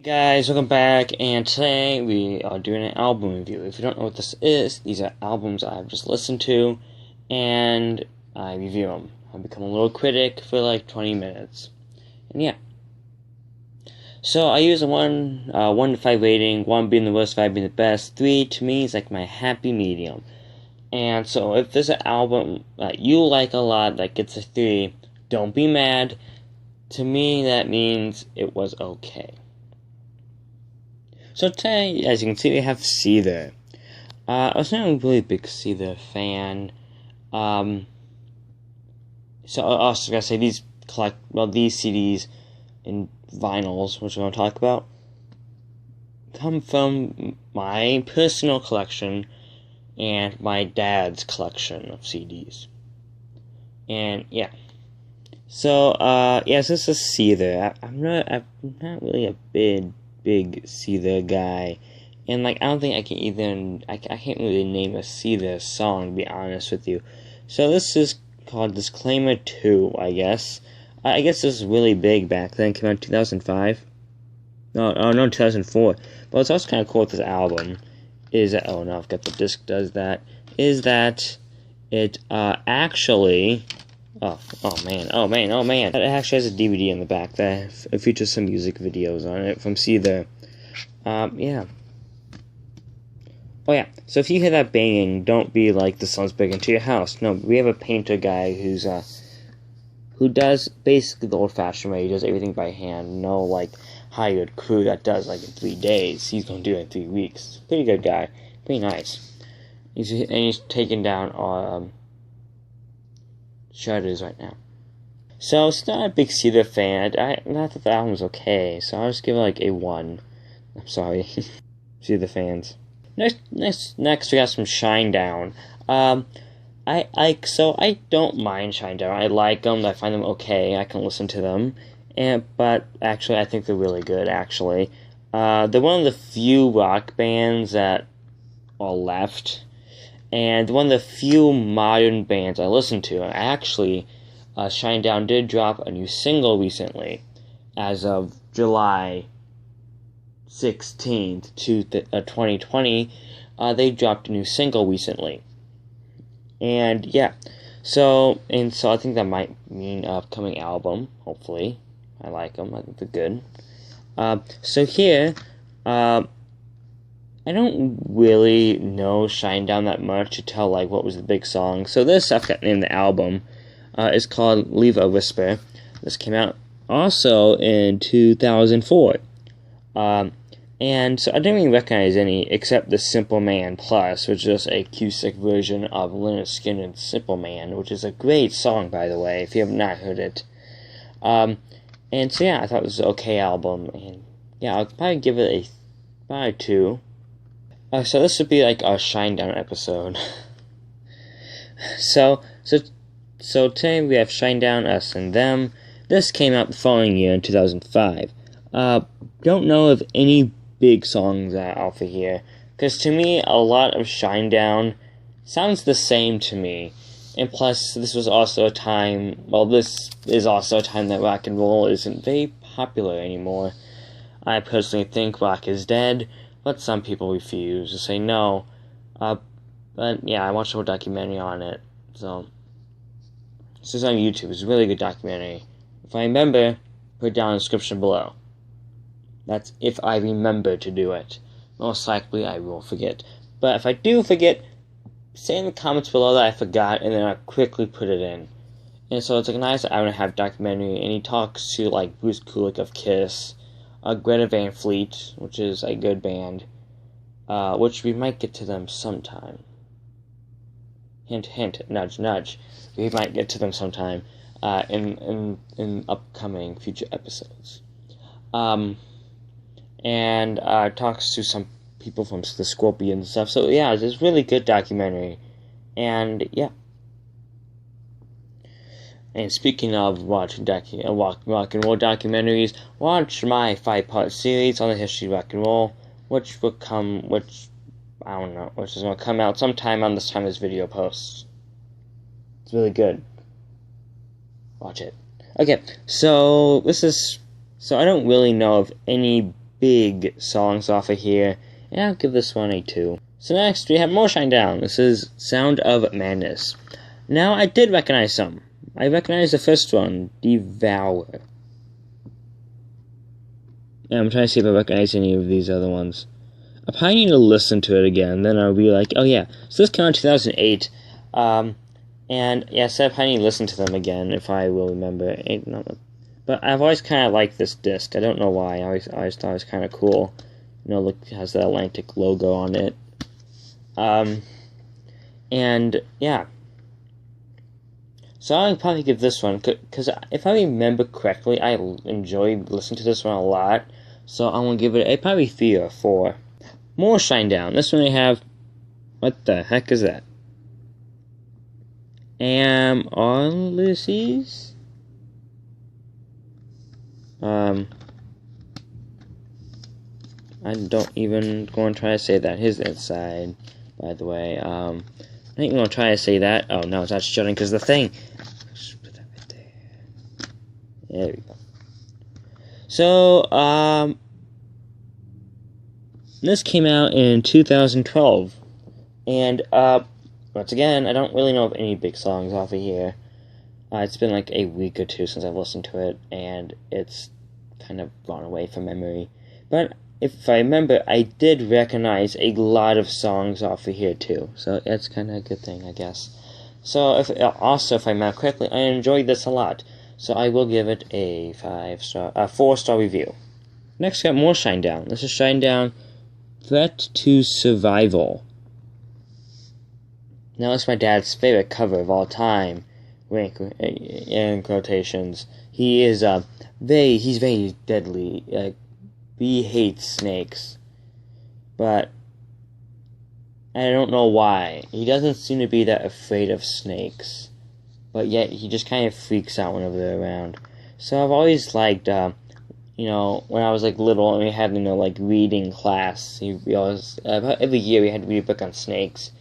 Guys, welcome back, and today we are doing an album review. If you don't know what this is, these are albums I've just listened to, and I review them. I become a little critic for like 20 minutes, and yeah. So I use a 1 to 5 rating, 1 being the worst, 5 being the best. 3 to me is like my happy medium. And so if there's an album that you like a lot that gets a 3, don't be mad. To me, that means it was okay. So today, as you can see, we have Seether. I was not a really big Seether fan. So I also gotta say these CDs and vinyls, which I'm gonna talk about, come from my personal collection and my dad's collection of CDs. And yeah. So yes, this is Seether. I'm not really a big Seether guy, and like I don't think I can even I can't really name a Seether song, to be honest with you. So this is called Disclaimer 2, I guess. I guess this was really big back then. It came out in 2005. No, 2004. But what's also kind of cool with this album is that, oh no, I've got the disc does that, is that it actually oh man. It actually has a DVD in the back that features some music videos on it from Seether. Yeah. Oh yeah, so if you hear that banging, don't be like, the song's breaking into your house. No, we have a painter guy who does basically the old-fashioned way. He does everything by hand. No, like, hired crew that does, like, in 3 days. He's gonna do it in 3 weeks. Pretty good guy. Pretty nice. He's taking down shutters right now. So, it's not a big Seether fan. I thought the album was okay, so I'll just give it like a 1. I'm sorry. Seether fans. Next, we got some Shindown. So I don't mind Shindown. I like them. I find them okay. I can listen to them. But actually, I think they're really good, actually. They're one of the few rock bands that are left, and one of the few modern bands I listen to. And actually, Shindown did drop a new single recently, as of July 16th, 2020. They dropped a new single recently. And yeah, so I think that might mean an upcoming album, hopefully. I like them, I think they're good. So here, I don't really know Shindown that much to tell like what was the big song. So this, I've got named the album, is called Leave a Whisper. This came out also in 2004. And so I didn't even recognize any except the Simple Man Plus, which is a acoustic version of Lynyrd Skynyrd's Simple Man, which is a great song, by the way, if you have not heard it. And so yeah, I thought it was an okay album, and yeah, I'll probably give it a 2. So this would be like a Shindown episode. So today we have Shindown, Us and Them. This came out the following year in 2005. Don't know of any big songs out for here, because to me a lot of Shindown sounds the same to me, and plus this was also a time, this is also a time that rock and roll isn't very popular anymore. I personally think rock is dead, but some people refuse to say no. But yeah, I watched a whole documentary on it, so this is on YouTube. It's a really good documentary. If I remember, put it down in the description below. That's if I remember to do it. Most likely I will forget. But if I do forget, say in the comments below that I forgot, and then I'll quickly put it in. And so it's like a nice hour and a half documentary, and he talks to like Bruce Kulick of Kiss, Greta Van Fleet, which is a good band, which we might get to them sometime. Hint, hint, nudge, nudge. We might get to them sometime in upcoming future episodes. And talks to some people from the Scorpions and stuff. So yeah, it's a really good documentary. And yeah. And speaking of watching rock and roll documentaries, watch my 5-part series on the history of rock and roll, which is going to come out sometime on this time this video posts. It's really good. Watch it. Okay, so I don't really know of any big songs off of here, and I'll give this one a 2. So next, we have more Shindown. This is Sound of Madness. Now, I did recognize some. I recognize the first one, Devour. And I'm trying to see if I recognize any of these other ones. I probably need to listen to it again, then I'll be like, oh yeah. So this came out in 2008. And yes, I probably need to listen to them again if I will remember. But I've always kind of liked this disc. I don't know why. I always thought it was kind of cool. You know, look, it has the Atlantic logo on it. And yeah. So I'll probably give this one, because if I remember correctly, I enjoyed listening to this one a lot. So I'm going to give it a probably 3 or 4. More Shindown. This one they have, what the heck is that? Am on Lucy's? I don't even going to try to say that. Here's the inside, by the way. I don't even going to try to say that. Oh, no, it's not shutting because the thing. Just put that right there. There we go. So, this came out in 2012. And, once again, I don't really know of any big songs off of here. It's been like a week or 2 since I've listened to it, and it's kind of gone away from memory. But if I remember, I did recognize a lot of songs off of here too, so that's kind of a good thing, I guess. So, if I remember correctly, I enjoyed this a lot, so I will give it a 4-star review. Next, we got more Shindown. This is Shindown Threat to Survival. Now, it's my dad's favorite cover of all time. In quotations. He's very deadly. He hates snakes. But I don't know why. He doesn't seem to be that afraid of snakes. But yet, he just kind of freaks out whenever they're around. So I've always liked, you know, when I was like little and we had, you know, like reading class. We always, every year we had to read a book on snakes.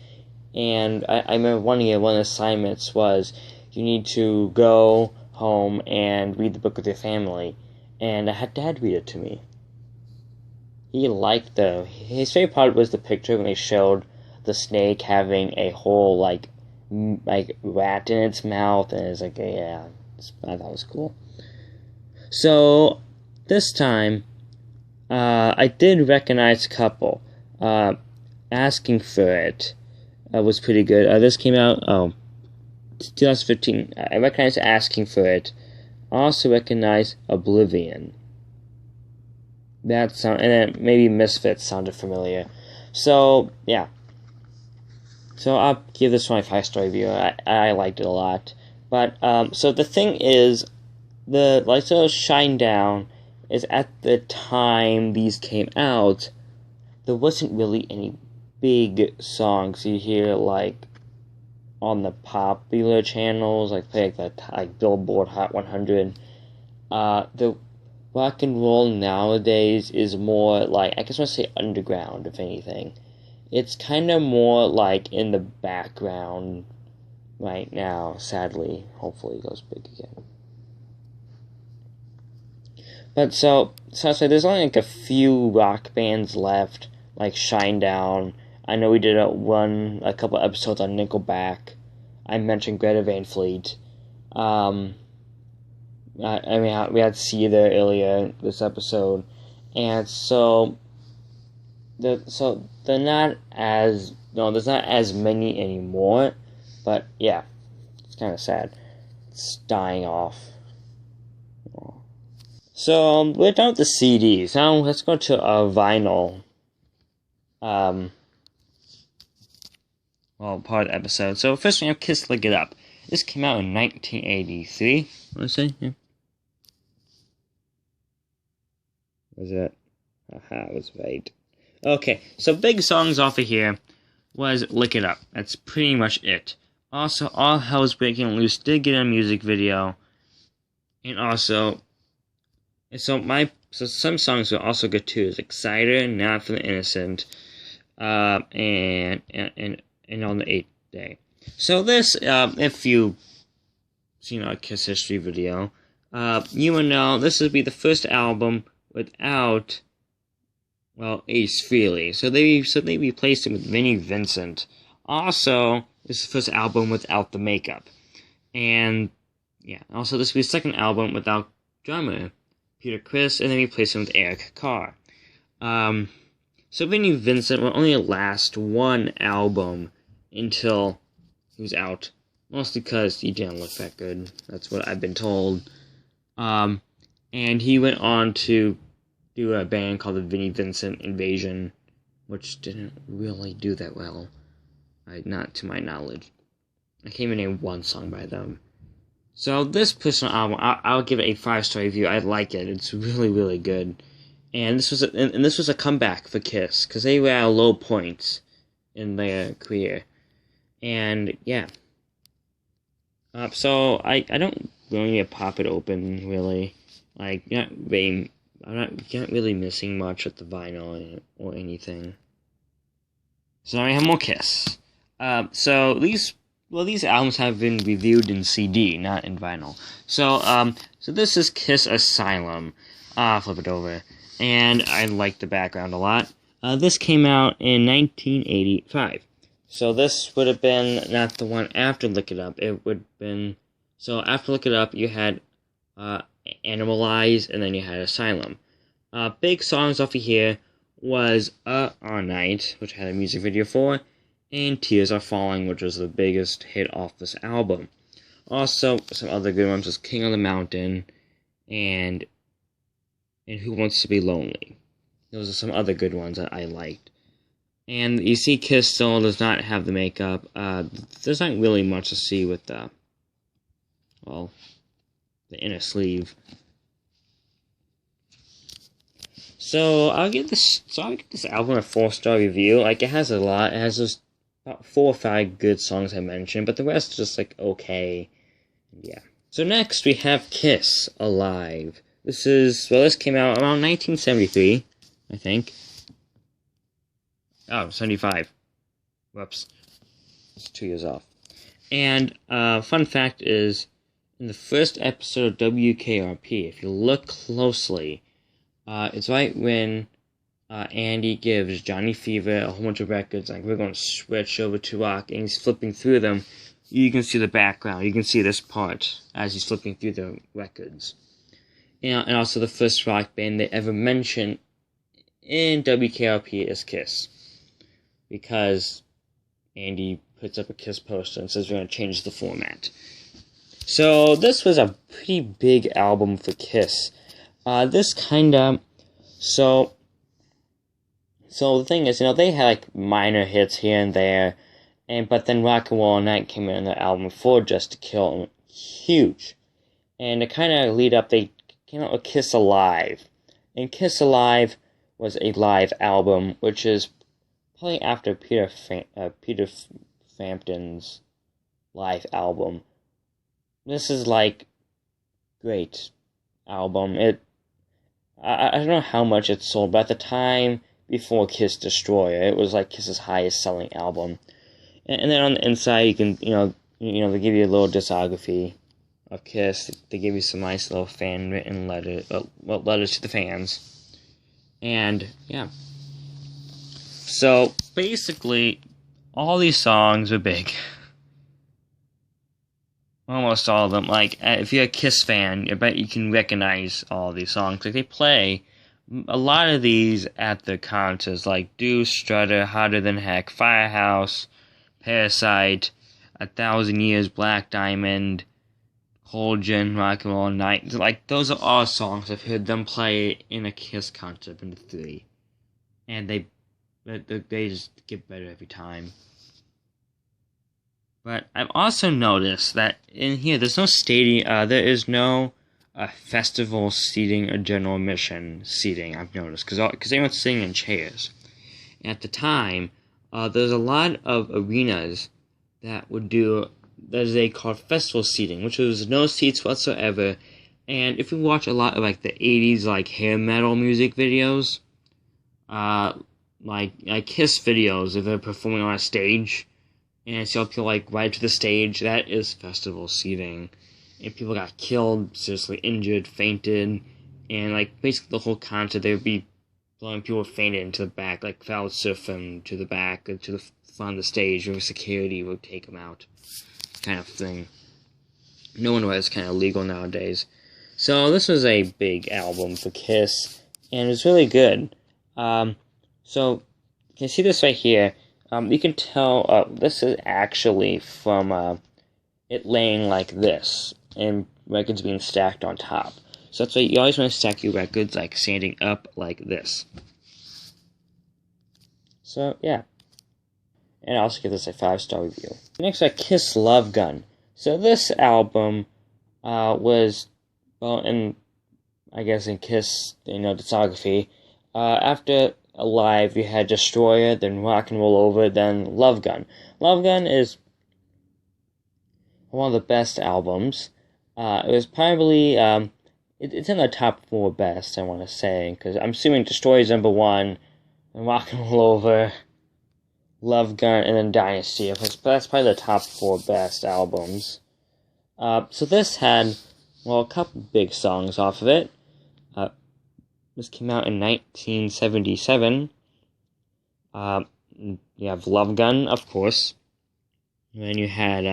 And I remember one year, one of the assignments was you need to go home and read the book with your family. And I had Dad read it to me. He liked his favorite part was the picture when they showed the snake having a whole, like rat in its mouth. And it's like, yeah, I thought it was cool. So, this time, I did recognize a couple. Asking for It. Was pretty good. This came out 2015. I recognize Asking for It. I also recognize Oblivion. That sound, and then maybe Misfits sounded familiar. So yeah. So I'll give this one a 5-star review. I liked it a lot. But so the thing is, the Lights of Shindown is at the time these came out, there wasn't really any big songs you hear like on the popular channels, like Billboard Hot 100. The rock and roll nowadays is more like, I guess I want to say underground, if anything. It's kind of more like in the background right now, sadly. Hopefully it goes big again. But so there's only like a few rock bands left, like Shindown. I know we did a couple episodes on Nickelback. I mentioned Greta Van Fleet. I mean, we had Seether earlier this episode, and so they're not as there's not as many anymore. But yeah, it's kind of sad. It's dying off. So we're done with the CDs. Now let's go to a vinyl. Part of the episode. So first we have Kiss Lick It Up. This came out in 1983. What did I say? Yeah. Was it? Aha, I was right. Okay, so big songs off of here was Lick It Up. That's pretty much it. Also, All Hell's Breaking Loose did get a music video. And also, so some songs will also get too. Is Exciter, Not for the Innocent, and on the 8th day. So this, if you've seen our Kiss history video, you will know this would be the first album without well, Ace Frehley. So they replaced him with Vinnie Vincent. Also, this is the first album without the makeup. And yeah, also this will be the second album without drummer Peter Criss, and then replaced him with Eric Carr. So Vinnie Vincent will only last one album until he was out, mostly because he didn't look that good. That's what I've been told. And he went on to do a band called the Vinnie Vincent Invasion, which didn't really do that well, not to my knowledge. I can't even name one song by them. So this personal album, I'll give it a 5-star review. I like it. It's really, really good. And this was a comeback for Kiss, because they were at low points in their career. And yeah. So I don't really need to pop it open, really. Like, I'm not really missing much with the vinyl or anything. So now we have more Kiss. So these albums have been reviewed in CD, not in vinyl. So this is Kiss Asylum. Flip it over. And I like the background a lot. This came out in 1985. So this would have been not the one after Look It Up. It would have been... So after Look It Up, you had Animalize, and then you had Asylum. Big songs off of here was All Night, which I had a music video for, and Tears Are Falling, which was the biggest hit off this album. Also, some other good ones was King on the Mountain, and Who Wants to Be Lonely. Those are some other good ones that I liked. And you see Kiss still does not have the makeup. There's not really much to see with the inner sleeve. So I'll give this album a 4-star review. Like, it has a lot. It has just about 4 or 5 good songs I mentioned, but the rest is just like okay. Yeah. So next we have Kiss Alive. This came out around 1973, I think. Oh, 75. Whoops. It's 2 years off. And fun fact is, in the first episode of WKRP, if you look closely, it's right when Andy gives Johnny Fever a whole bunch of records, like, we're going to switch over to rock, and he's flipping through them. You can see the background. You can see this part as he's flipping through the records. And also the first rock band they ever mentioned in WKRP is Kiss. Because Andy puts up a Kiss poster and says we're going to change the format. So this was a pretty big album for Kiss. So the thing is, they had like minor hits here and there, but then Rock and Roll All Night came in the album before Just to Kill, huge. And to kind of lead up, they came out with Kiss Alive. And Kiss Alive was a live album, which is probably after Peter Frampton's live album. This is like great album. I don't know how much it sold, but at the time before Kiss Destroyer, it was like Kiss's highest selling album. And then on the inside, you can they give you a little discography of Kiss. They give you some nice little fan written letters to the fans. And yeah. So basically, all these songs are big. Almost all of them. Like, if you're a Kiss fan, I bet you can recognize all these songs. Like, they play a lot of these at the concerts, like Do, Strutter, Harder Than Heck, Firehouse, Parasite, 1,000 Years, Black Diamond, Cold Gin, Rock and Roll Night. Like, those are all songs I've heard them play in a Kiss concert in the 3. And they just get better every time. But I've also noticed that in here, there's no stadium, there is no festival seating or general admission seating, I've noticed, because everyone's sitting in chairs. And at the time, there's a lot of arenas that would do, as they call festival seating, which was no seats whatsoever. And if you watch a lot of, like, the 80s, like, hair metal music videos, like Kiss videos, if they're performing on a stage, and so people like ride to the stage, that is festival seating. And people got killed, seriously injured, fainted, and like basically the whole concert they would be blowing people fainted into the back, like foul surfing to the back, to the front of the stage, where security would take them out, kind of thing. No wonder why it's kind of illegal nowadays. So this was a big album for Kiss, and it was really good. So you can see this right here. You can tell this is actually from it laying like this, and records being stacked on top. So that's why you always want to stack your records like standing up like this. So yeah, and I also give this a 5-star review. Next, Kiss Love Gun. So this album was, well, in Kiss, discography. After Alive, you had Destroyer, then Rock and Roll Over, then Love Gun. Love Gun is one of the best albums. It was probably, it's in the top 4 best, I want to say, because I'm assuming Destroyer is number 1, and Rock and Roll Over, Love Gun, and then Dynasty. That's probably the top 4 best albums. So this had, well, a couple big songs off of it. This came out in 1977. You have Love Gun, of course. And then you had,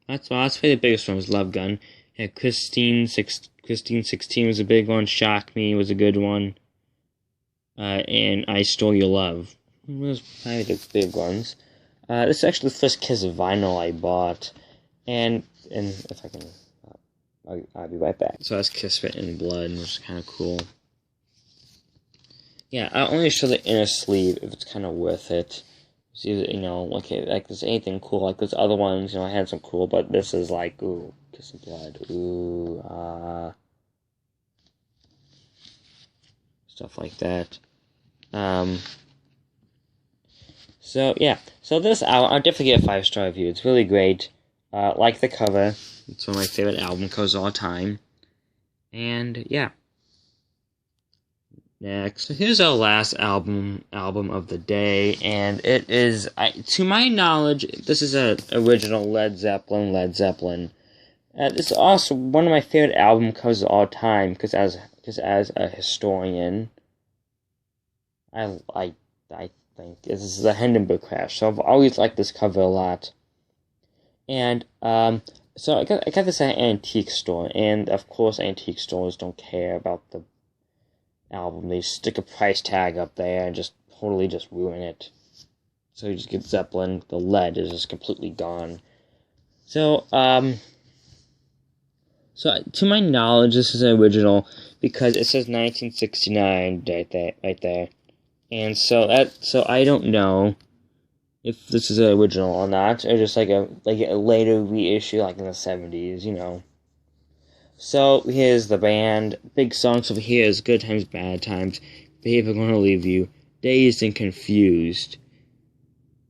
that's probably the biggest one was Love Gun. You had Christine 16 was a big one. Shock Me was a good one. And I Stole Your Love. Those were probably the big ones. This is actually the first Kiss vinyl I bought. And if I can, I'll be right back. So that's Kiss Written in Blood, which is kind of cool. Yeah, I'll only show the inner sleeve if it's kind of worth it. See, like there's anything cool, like those other ones, I had some cool, but this is like, ooh, Kiss of Blood, ooh, stuff like that. So yeah, so this album, I'll definitely get a 5-star review. It's really great. Like the cover. It's one of my favorite album covers of all time. And yeah. Next, so here's our last album of the day, and it is, to my knowledge, this is an original Led Zeppelin. It's also one of my favorite album covers of all time, because as a historian, I think this is the Hindenburg Crash, so I've always liked this cover a lot. And so I got this at an antique store, and of course antique stores don't care about the album. They stick a price tag up there and just totally ruin it. So you just get Zeppelin, the lead is just completely gone. So to my knowledge, this is an original because it says 1969 right there. And so I don't know if this is an original or not, or just like a later reissue, like in the 70s, So here's the band. Big songs over here is Good Times, Bad Times, Babe, I'm Gonna Leave You, Dazed and Confused,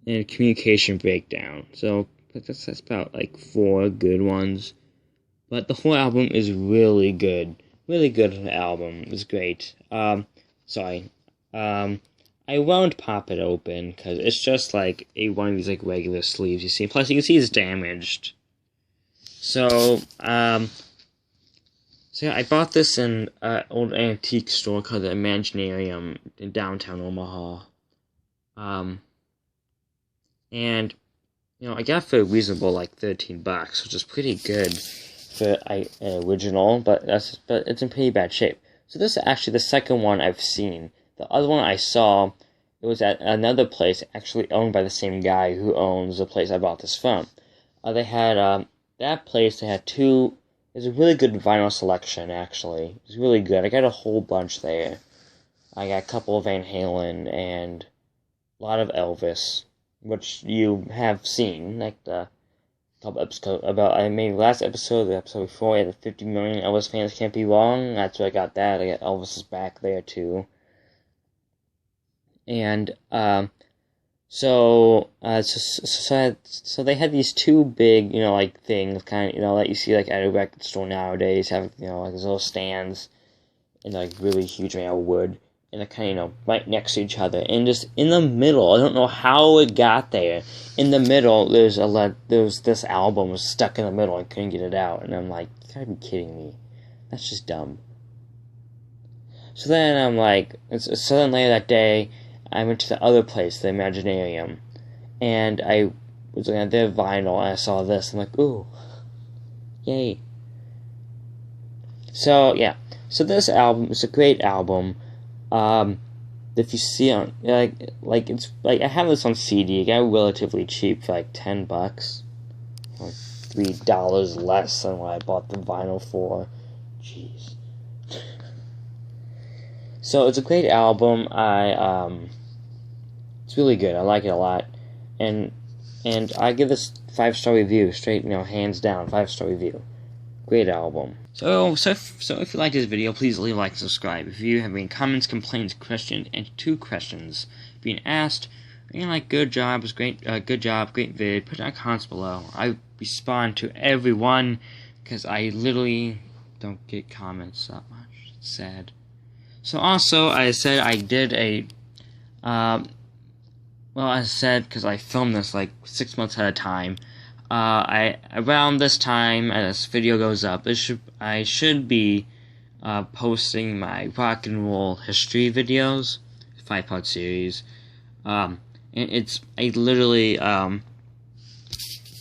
and Communication Breakdown. So that's about like 4 good ones. But the whole album is really good. Really good album. It was great. I won't pop it open because it's just like one of these like regular sleeves you see. Plus you can see it's damaged. So yeah, I bought this in an old antique store called the Imaginarium in downtown Omaha. And I got it for a reasonable like $13, which is pretty good for an original, but it's in pretty bad shape. So this is actually the second one I've seen. The other one I saw, it was at another place actually owned by the same guy who owns the place I bought this from. They had that place. They had 2. It's a really good vinyl selection, actually. It's really good. I got a whole bunch there. I got a couple of Van Halen and a lot of Elvis, which you have seen, like the couple episodes about. I made last episode, the episode before, I had the 50 million Elvis fans can't be wrong. That's where I got that. I got Elvis's back there too. And so they had these 2 big, like things, kind of, that you see like at a record store nowadays. Have like these little stands, and like really huge amount of wood, and they're kind of right next to each other. And just in the middle, I don't know how it got there. In the middle, there's this album was stuck in the middle. I couldn't get it out, and I'm like, you gotta be kidding me. That's just dumb. So then I'm like, so then later that day, I went to the other place, the Imaginarium, and I was looking at their vinyl, and I saw this. I'm like, ooh, yay. So yeah, so this album is a great album. If you see on like it's like I have this on CD. I got it relatively cheap for like $10, like $3 less than what I bought the vinyl for. Jeez. So it's a great album. It's really good. I like it a lot, and I give this 5-star review, straight, hands down, 5-star review. Great album. So if you like this video, please leave a like and subscribe. If you have any comments, complaints, questions, and 2 questions being asked, good job, great vid, put it in the comments below. I respond to everyone, because I literally don't get comments that much. It's sad. So also, I said I did a, because I filmed this like 6 months at a time. Around this time, as this video goes up, I should be posting my rock and roll history videos, 5-part series. And I literally,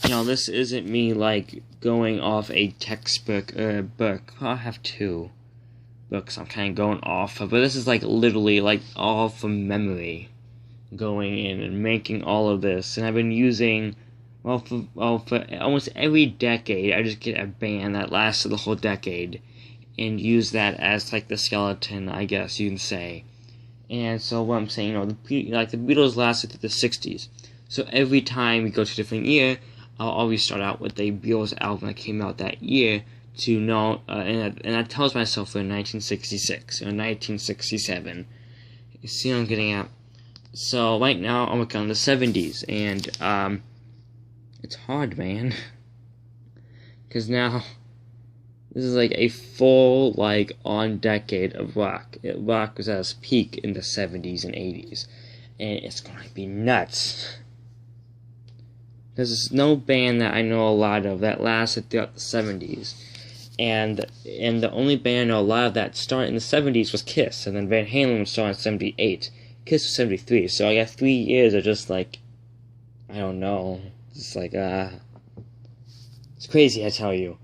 this isn't me like going off a textbook book. Well, I have 2 books I'm kind of going off of, but this is like literally like all from memory, going in and making all of this. And I've been using, for almost every decade, I just get a band that lasts the whole decade and use that as like the skeleton, I guess you can say. And so what I'm saying, the Beatles lasted through the 60s. So every time we go to a different year, I'll always start out with a Beatles album that came out that year to know, and that tells myself in 1966 or 1967. You see what I'm getting at? So right now I'm working on the 70s, and it's hard, man, because now this is like a full on decade of rock. Rock was at its peak in the 70s and 80s, and it's gonna be nuts. There's no band that I know a lot of that lasted throughout the 70s. And the only band I know a lot of that started in the 70s was Kiss, and then Van Halen was started in 78. Kiss was 73, so I got 3 years of just I don't know, just it's crazy, I tell you.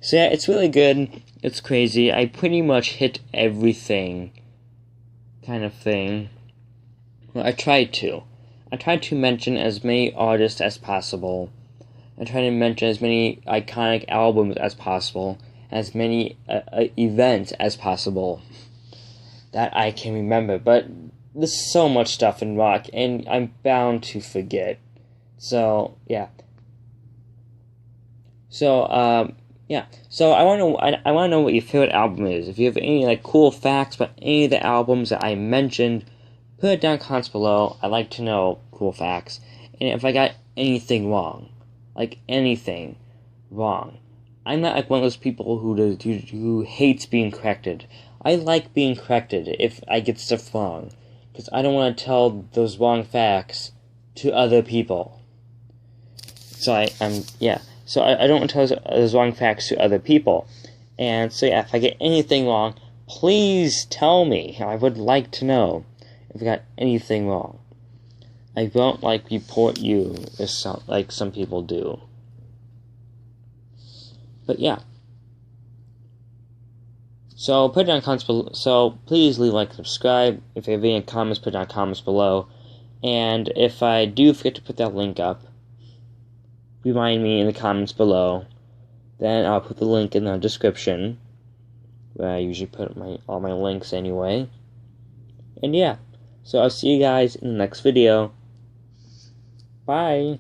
So yeah, it's really good, it's crazy. I pretty much hit everything, kind of thing. Well, I tried to mention as many artists as possible. I try to mention as many iconic albums as possible, as many events as possible that I can remember. But there's so much stuff in rock, and I'm bound to forget. So yeah. So yeah. So I want to know what your favorite album is. If you have any cool facts about any of the albums that I mentioned, put it down in the comments below. I'd like to know cool facts, and if I got anything wrong. Anything wrong. I'm not one of those people who hates being corrected. I like being corrected if I get stuff wrong, because I don't want to tell those wrong facts to other people. So I don't want to tell those wrong facts to other people. And so yeah, if I get anything wrong, please tell me. I would like to know if I got anything wrong. I won't report you as some people do. But yeah. So put it down in comments below. So please leave a like and subscribe. If you have any comments, put it down in comments below. And if I do forget to put that link up, remind me in the comments below. Then I'll put the link in the description, where I usually put all my links anyway. And yeah. So I'll see you guys in the next video. Bye.